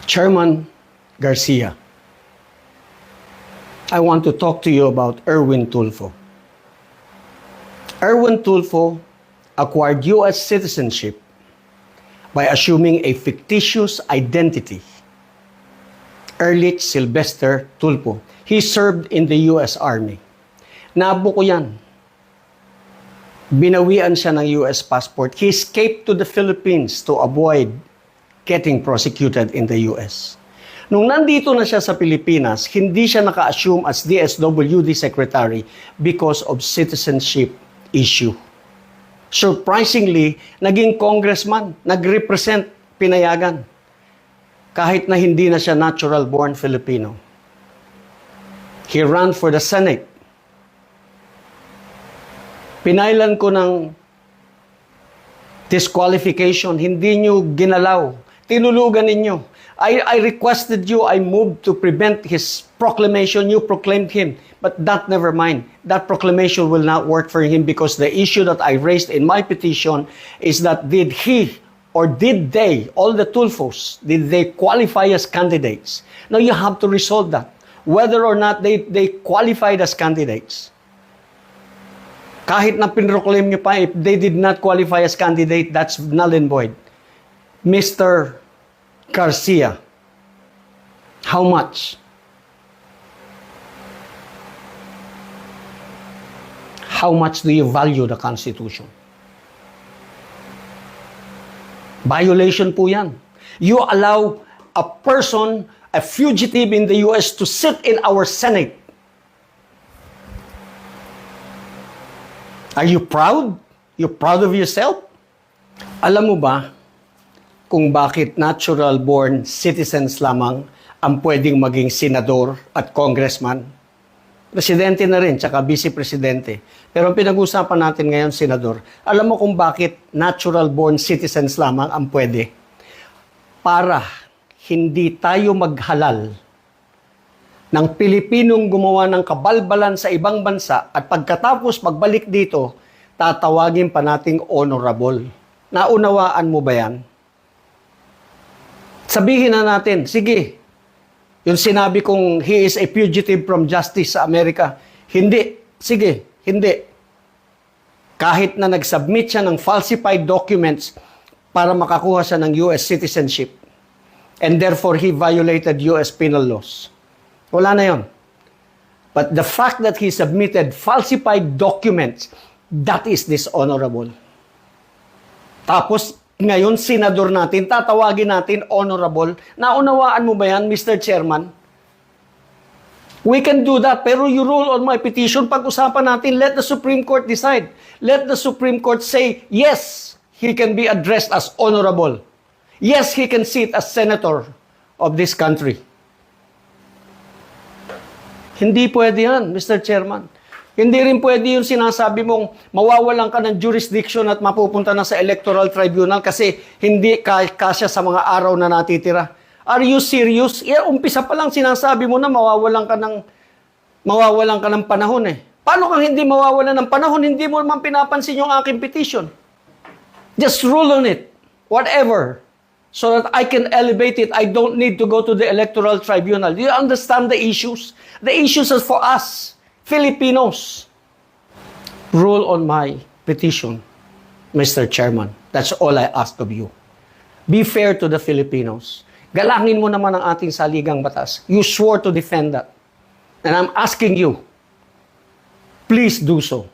Chairman Garcia, I want to talk to you about Erwin Tulfo. Erwin Tulfo acquired U.S. citizenship by assuming a fictitious identity. Erlich Sylvester Tulfo. He served in the U.S. Army. Nabuko yan. Binawian siya ng U.S. passport. He escaped to the Philippines to avoid getting prosecuted in the U.S. Nung nandito na siya sa Pilipinas, hindi siya naka-assume as DSWD Secretary because of citizenship issue. Surprisingly, naging congressman, nag-represent pinayagan, kahit na hindi na siya natural-born Filipino. He ran for the Senate. Pinailan ko ng disqualification, hindi nyo ginalaw, tinulugan ninyo. I requested you, I moved to prevent his proclamation, you proclaimed him. But that never mind. That proclamation will not work for him because the issue that I raised in my petition is that did he or did they, all the Tulfos, did they qualify as candidates? Now you have to resolve that. Whether or not they qualified as candidates. Kahit na pinroclaim nyo pa, if they did not qualify as candidate, that's null and void. Mr. Garcia, how much? How much do you value the Constitution? Violation po yan. You allow a person, a fugitive in the U.S. to sit in our Senate. Are you proud? You proud of yourself? Alam mo ba kung bakit natural-born citizens lamang ang pwedeng maging senador at congressman? Presidente na rin, tsaka vice-presidente. Pero ang pinag-usapan natin ngayon, senador, alam mo kung bakit natural-born citizens lamang ang pwede? Para hindi tayo maghalal ng Pilipinong gumawa ng kabalbalan sa ibang bansa at pagkatapos magbalik dito, tatawagin pa nating honorable. Naunawaan mo ba yan? Sabihin na natin, sige, yung sinabi kong he is a fugitive from justice sa Amerika, hindi, sige, hindi. Kahit na nag-submit siya ng falsified documents para makakuha siya ng US citizenship and therefore he violated US penal laws. Wala na yon. But the fact that he submitted falsified documents, that is dishonorable. Tapos, ngayon, senador natin, tatawagin natin honorable. Naunawaan mo ba yan, Mr. Chairman? We can do that, pero you rule on my petition. Pag-usapan natin, let the Supreme Court decide. Let the Supreme Court say, yes, he can be addressed as honorable. Yes, he can sit as senator of this country. Hindi pwede yan, Mr. Chairman. Hindi rin pwede yung sinasabi mong mawawalan ka ng jurisdiction at mapupunta na sa electoral tribunal kasi hindi kasya sa mga araw na natitira. Are you serious? Umpisa pa lang sinasabi mo na mawawalan ka ng panahon eh. Paano kang hindi mawawalan ng panahon? Hindi mo naman pinapansin yung aking petition. Just rule on it. Whatever. So that I can elevate it. I don't need to go to the electoral tribunal. Do you understand the issues? The issues are for us. Filipinos. Rule on my petition, Mr. Chairman. That's all I ask of you. Be fair to the Filipinos. Galangin mo naman ang ating saligang batas. You swore to defend that. And I'm asking you, please do so.